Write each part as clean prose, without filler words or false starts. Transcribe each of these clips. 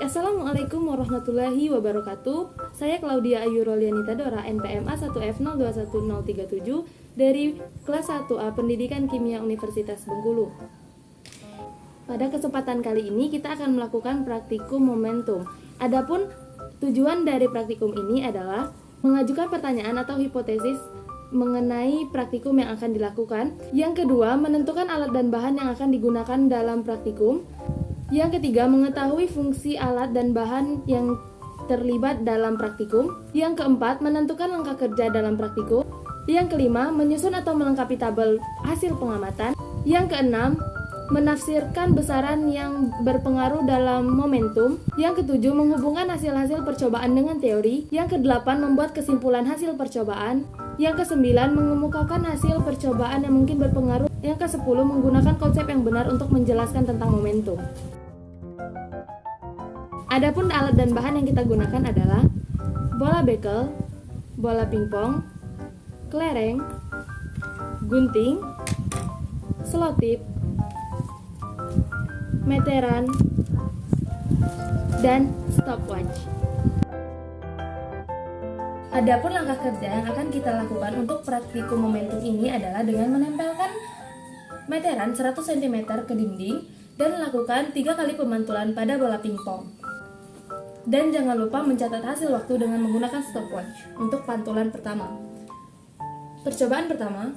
Assalamualaikum warahmatullahi wabarakatuh. Saya Claudia Ayu Rolianita Dora, NPMA 1F021037 dari kelas 1A Pendidikan Kimia Universitas Bengkulu. Pada kesempatan kali ini kita akan melakukan praktikum momentum. Adapun tujuan dari praktikum ini adalah mengajukan pertanyaan atau hipotesis mengenai praktikum yang akan dilakukan. Yang kedua, menentukan alat dan bahan yang akan digunakan dalam praktikum. Yang ketiga, mengetahui fungsi alat dan bahan yang terlibat dalam praktikum. Yang keempat, menentukan langkah kerja dalam praktikum. Yang kelima, menyusun atau melengkapi tabel hasil pengamatan. Yang keenam, menafsirkan besaran yang berpengaruh dalam momentum. Yang ketujuh, menghubungkan hasil-hasil percobaan dengan teori. Yang kedelapan, membuat kesimpulan hasil percobaan. Yang kesembilan, mengemukakan hasil percobaan yang mungkin berpengaruh. Yang kesepuluh, menggunakan konsep yang benar untuk menjelaskan tentang momentum. Adapun alat dan bahan yang kita gunakan adalah bola bekel, bola pingpong, kelereng, gunting, selotip, meteran, dan stopwatch. Adapun langkah kerja yang akan kita lakukan untuk praktikum momentum ini adalah dengan menempelkan meteran 100 cm ke dinding dan lakukan 3 kali pemantulan pada bola pingpong. Dan jangan lupa mencatat hasil waktu dengan menggunakan stopwatch untuk pantulan pertama. Percobaan pertama,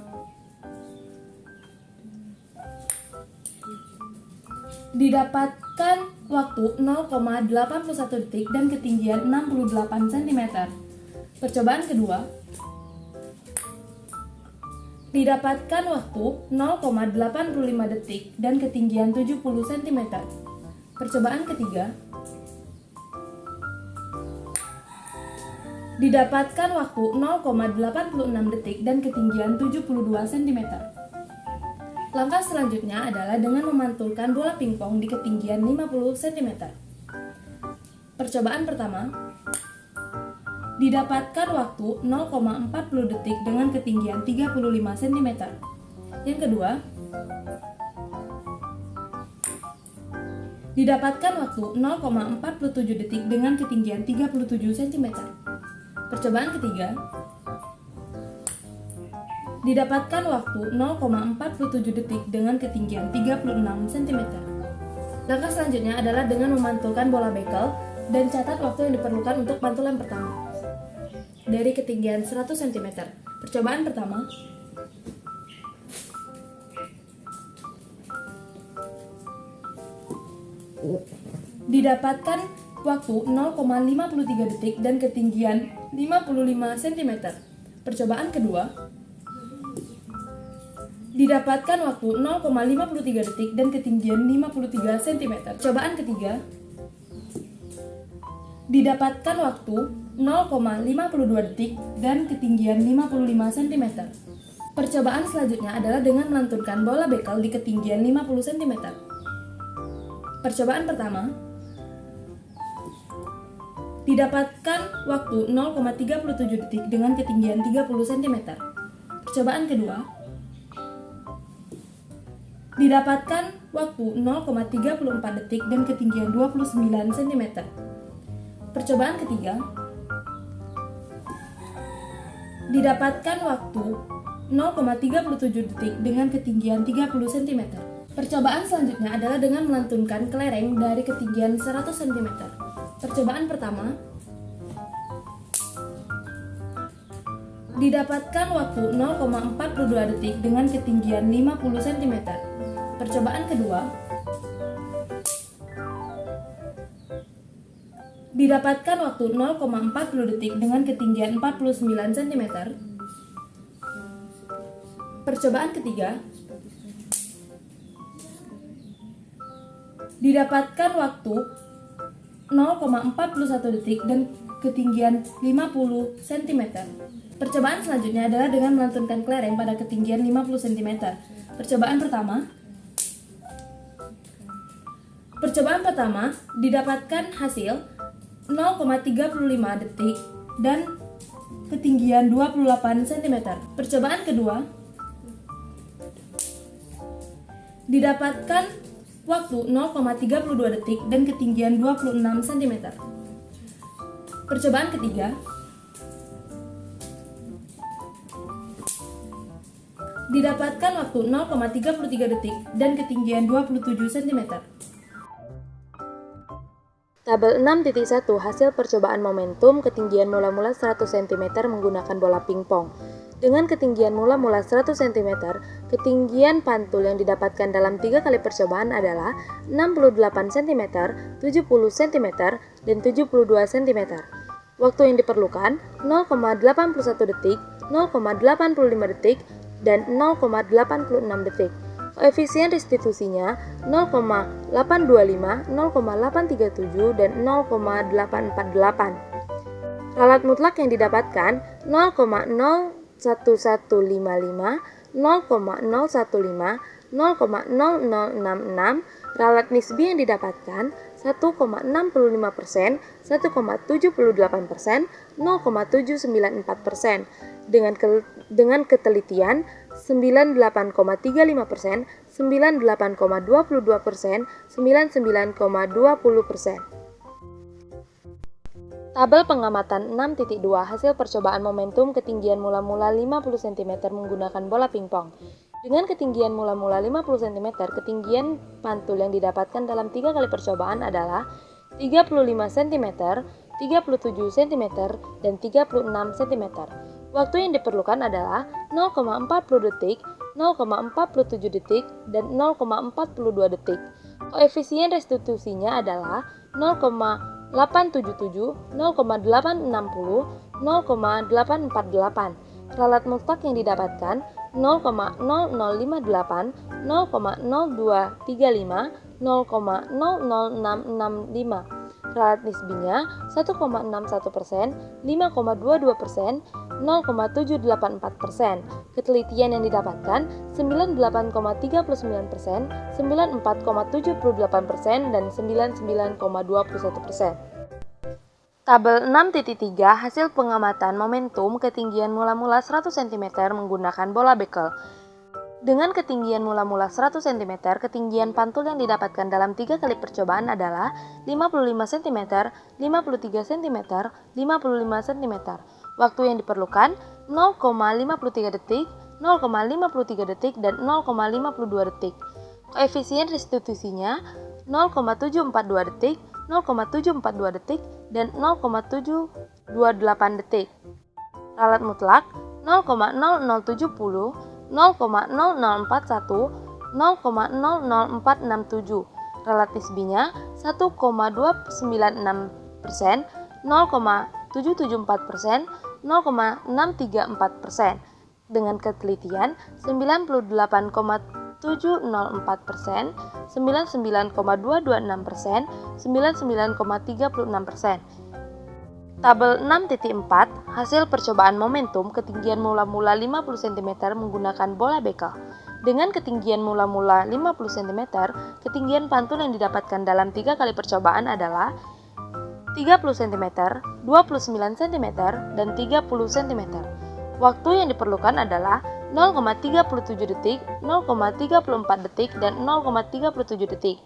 didapatkan waktu 0,81 detik dan ketinggian 68 cm. Percobaan kedua, didapatkan waktu 0,85 detik dan ketinggian 70 cm. Percobaan ketiga, didapatkan waktu 0,86 detik dan ketinggian 72 cm. Langkah selanjutnya adalah dengan memantulkan bola pingpong di ketinggian 50 cm. Percobaan pertama, didapatkan waktu 0,40 detik dengan ketinggian 35 cm. Yang kedua, didapatkan waktu 0,47 detik dengan ketinggian 37 cm. Percobaan ketiga, didapatkan waktu 0,47 detik dengan ketinggian 36 cm. Langkah selanjutnya adalah dengan memantulkan bola bekel dan catat waktu yang diperlukan untuk pantulan pertama dari ketinggian 100 cm. Percobaan pertama, didapatkan waktu 0,53 detik dan ketinggian 55 cm. Percobaan kedua, didapatkan waktu 0,53 detik dan ketinggian 53 cm. Percobaan ketiga, didapatkan waktu 0,52 detik dan ketinggian 55 cm. Percobaan selanjutnya adalah dengan melantunkan bola bekel di ketinggian 50 cm. Percobaan pertama, didapatkan waktu 0,37 detik dengan ketinggian 30 cm. Percobaan kedua, didapatkan waktu 0,34 detik dan ketinggian 29 cm. Percobaan ketiga, didapatkan waktu 0,37 detik dengan ketinggian 30 cm. Percobaan selanjutnya adalah dengan melantunkan kelereng dari ketinggian 100 cm. Percobaan pertama, didapatkan waktu 0,42 detik dengan ketinggian 50 cm. Percobaan kedua, didapatkan waktu 0,40 detik dengan ketinggian 49 cm. Percobaan ketiga, didapatkan waktu 0,41 detik dan ketinggian 50 cm. Percobaan selanjutnya adalah dengan melantunkan kelereng pada ketinggian 50 cm. Percobaan pertama didapatkan hasil 0,35 detik dan ketinggian 28 cm. Percobaan kedua didapatkan waktu 0,32 detik dan ketinggian 26 cm. Percobaan ketiga, didapatkan waktu 0,33 detik dan ketinggian 27 cm. Tabel 6.1 hasil percobaan momentum ketinggian mula-mula 100 cm menggunakan bola pingpong. Dengan ketinggian mula-mula 100 cm, ketinggian pantul yang didapatkan dalam 3 kali percobaan adalah 68 cm, 70 cm, dan 72 cm. Waktu yang diperlukan 0,81 detik, 0,85 detik, dan 0,86 detik. Koefisien restitusinya 0,825, 0,837, dan 0,848. Ralat mutlak yang didapatkan 0,01155, 0,015, 0,0066. Ralat nisbi yang didapatkan 1,65%, 1,78%, 0,794%. Dengan ketelitian 98,35%, 98,22%, 99,20%. Tabel pengamatan 6.2 hasil percobaan momentum ketinggian mula-mula 50 cm menggunakan bola pingpong. Dengan ketinggian mula-mula 50 cm, ketinggian pantul yang didapatkan dalam 3 kali percobaan adalah 35 cm, 37 cm, dan 36 cm. Waktu yang diperlukan adalah 0,40 detik, 0,47 detik, dan 0,42 detik. Koefisien restitusinya adalah 0,877, 0,860, 0,848. Ralat mutlak yang didapatkan 0,0058, 0,0235, 0,00665. Ralat nisbinya 1,61%, 5,22%, 0,784%. Ketelitian yang didapatkan 98,39%, 94,78%, dan 99,21%. Tabel 6.3 hasil pengamatan momentum ketinggian mula-mula 100 cm menggunakan bola bekel. Dengan ketinggian mula-mula 100 cm, ketinggian pantul yang didapatkan dalam 3 kali percobaan adalah 55 cm, 53 cm, 55 cm. Waktu yang diperlukan 0,53 detik, 0,53 detik, dan 0,52 detik. Koefisien restitusinya 0,742 detik, 0,742 detik, dan 0,728 detik. Ralat mutlak 0,0070, 0,0041, 0,00467. Ralat nisbinya 1,296%, 0,774%, 0,634%. Dengan ketelitian 98,704%, 99,226%, 99,36%. Tabel 6.4 hasil percobaan momentum ketinggian mula-mula 50 cm menggunakan bola bekel. Dengan ketinggian mula-mula 50 cm, ketinggian pantul yang didapatkan dalam 3 kali percobaan adalah 30 cm, 29 cm, dan 30 cm. Waktu yang diperlukan adalah 0,37 detik, 0,34 detik, dan 0,37 detik.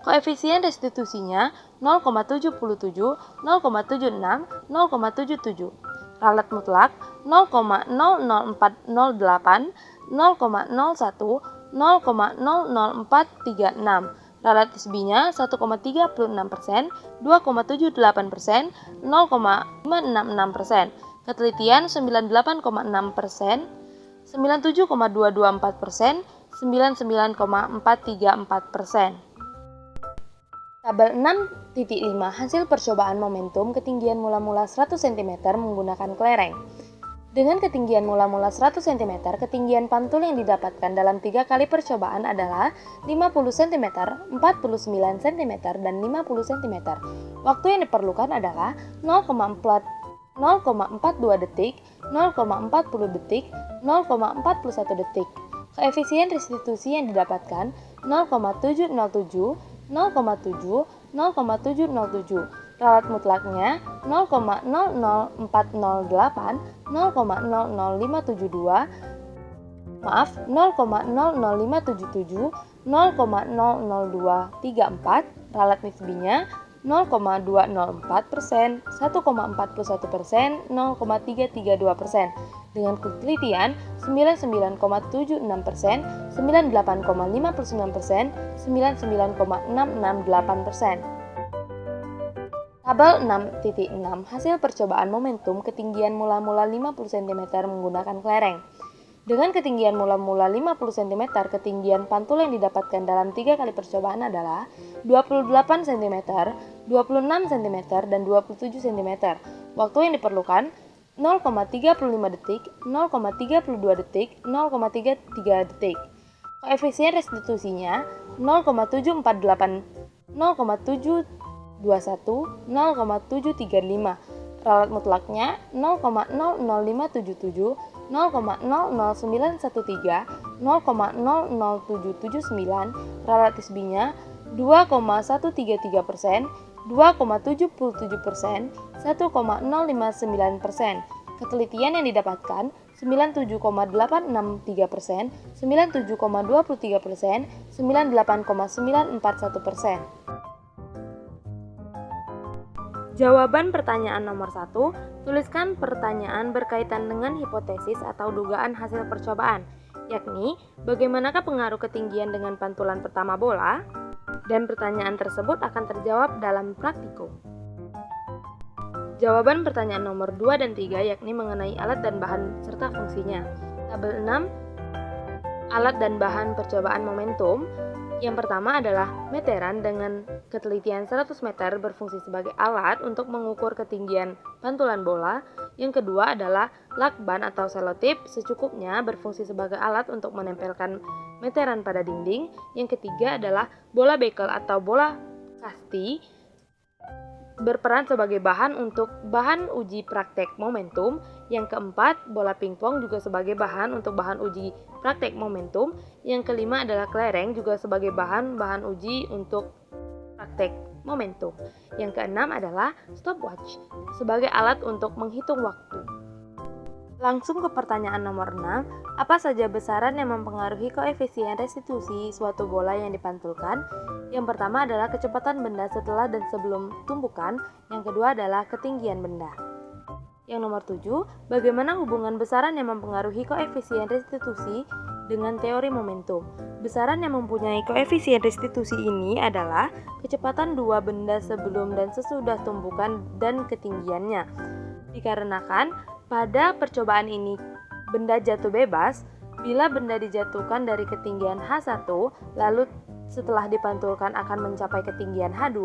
Koefisien restitusinya 0,77, 0,76, 0,77. Ralat mutlak 0,00408, 0,01, 0,00436. Ralat nisbinya 1,36%, 2,78%, 0,566%. Ketelitian 98,6%, 97,224%, 99,434%. Tabel 6.5 hasil percobaan momentum ketinggian mula-mula 100 cm menggunakan kelereng. Dengan ketinggian mula-mula 100 cm, ketinggian pantul yang didapatkan dalam 3 kali percobaan adalah 50 cm, 49 cm, dan 50 cm. Waktu yang diperlukan adalah 0,42 detik, 0,40 detik, 0,41 detik. Koefisien restitusi yang didapatkan 0,707, 0,7, 0,707. Ralat mutlaknya 0,00408, 0,00572, 0,00577, 0,00234, ralat nisbinya 0,204%, 1,41%, 0,332%. Dengan ketelitian 99,76%, 98,59%, 99,668%. Tabel 6.6 hasil percobaan momentum ketinggian mula-mula 50 cm menggunakan kelereng. Dengan ketinggian mula-mula 50 cm, ketinggian pantul yang didapatkan dalam 3 kali percobaan adalah 28 cm, 26 cm, dan 27 cm. Waktu yang diperlukan 0,35 detik, 0,32 detik, 0,33 detik. Koefisien restitusinya 0,748, 0,721, 0,735. Ralat mutlaknya 0,00577, 0,00913, 0,00779, ralat nisbinya 2,133%, 2,77%, 1,059%. Ketelitian yang didapatkan 97,863%, 97,23%, 98,941%. Jawaban pertanyaan nomor 1, tuliskan pertanyaan berkaitan dengan hipotesis atau dugaan hasil percobaan, yakni bagaimanakah pengaruh ketinggian dengan pantulan pertama bola, dan pertanyaan tersebut akan terjawab dalam praktikum. Jawaban pertanyaan nomor 2 dan 3 yakni mengenai alat dan bahan serta fungsinya. Tabel 6, alat dan bahan percobaan momentum. Yang pertama adalah meteran dengan ketelitian 100 meter berfungsi sebagai alat untuk mengukur ketinggian pantulan bola. Yang kedua adalah lakban atau selotip secukupnya berfungsi sebagai alat untuk menempelkan meteran pada dinding. Yang ketiga adalah bola bekel atau bola kasti berperan sebagai bahan untuk bahan uji praktek momentum. Yang keempat, bola pingpong juga sebagai bahan untuk bahan uji praktek momentum. Yang kelima adalah kelereng juga sebagai bahan uji untuk praktek momentum. Yang keenam adalah stopwatch sebagai alat untuk menghitung waktu. Langsung ke pertanyaan nomor 6, apa saja besaran yang mempengaruhi koefisien restitusi suatu bola yang dipantulkan? Yang pertama adalah kecepatan benda setelah dan sebelum tumpukan, yang kedua adalah ketinggian benda. Yang nomor 7, bagaimana hubungan besaran yang mempengaruhi koefisien restitusi dengan teori momentum? Besaran yang mempunyai koefisien restitusi ini adalah kecepatan dua benda sebelum dan sesudah tumpukan dan ketinggiannya. Dikarenakan pada percobaan ini benda jatuh bebas, bila benda dijatuhkan dari ketinggian H1 lalu setelah dipantulkan akan mencapai ketinggian H2,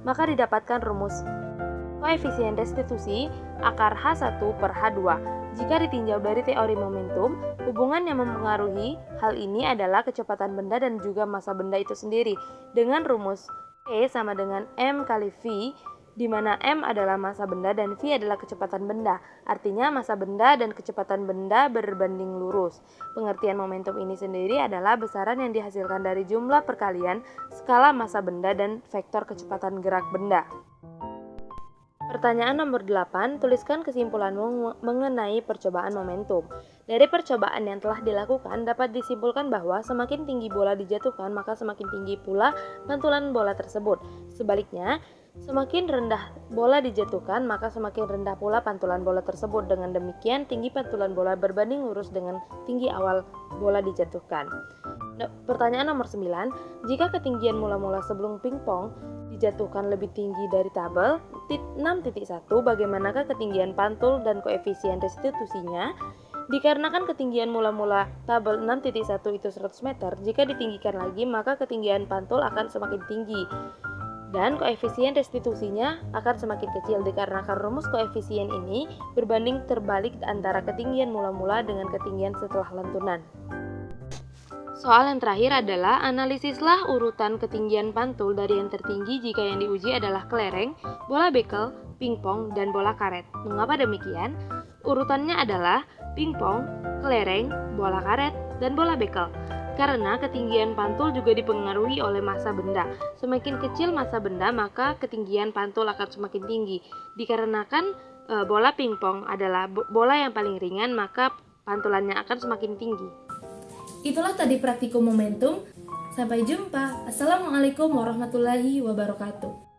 maka didapatkan rumus koefisien restitusi akar H1 per H2. Jika ditinjau dari teori momentum, hubungan yang mempengaruhi hal ini adalah kecepatan benda dan juga massa benda itu sendiri dengan rumus P sama dengan M kali V, di mana M adalah massa benda dan V adalah kecepatan benda. Artinya massa benda dan kecepatan benda berbanding lurus. Pengertian momentum ini sendiri adalah besaran yang dihasilkan dari jumlah perkalian skala massa benda dan vektor kecepatan gerak benda. Pertanyaan nomor 8, tuliskan kesimpulanmu mengenai percobaan momentum. Dari percobaan yang telah dilakukan, dapat disimpulkan bahwa semakin tinggi bola dijatuhkan, maka semakin tinggi pula pantulan bola tersebut. Sebaliknya, semakin rendah bola dijatuhkan, maka semakin rendah pula pantulan bola tersebut. Dengan demikian, tinggi pantulan bola berbanding lurus dengan tinggi awal bola dijatuhkan. Pertanyaan nomor 9, jika ketinggian mula-mula sebelum pingpong dijatuhkan lebih tinggi dari tabel 6.1, bagaimanakah ketinggian pantul dan koefisien restitusinya? Dikarenakan ketinggian mula-mula tabel 6.1 itu 100 meter, jika ditinggikan lagi maka ketinggian pantul akan semakin tinggi dan koefisien restitusinya akan semakin kecil. Dikarenakan rumus koefisien ini berbanding terbalik antara ketinggian mula-mula dengan ketinggian setelah lentunan. Soal yang terakhir adalah analisislah urutan ketinggian pantul dari yang tertinggi jika yang diuji adalah kelereng, bola bekel, pingpong, dan bola karet. Mengapa demikian? Urutannya adalah pingpong, kelereng, bola karet, dan bola bekel. Karena ketinggian pantul juga dipengaruhi oleh massa benda. Semakin kecil massa benda, maka ketinggian pantul akan semakin tinggi. Dikarenakan bola pingpong adalah bola yang paling ringan, maka pantulannya akan semakin tinggi. Itulah tadi praktikum momentum. Sampai jumpa. Assalamualaikum warahmatullahi wabarakatuh.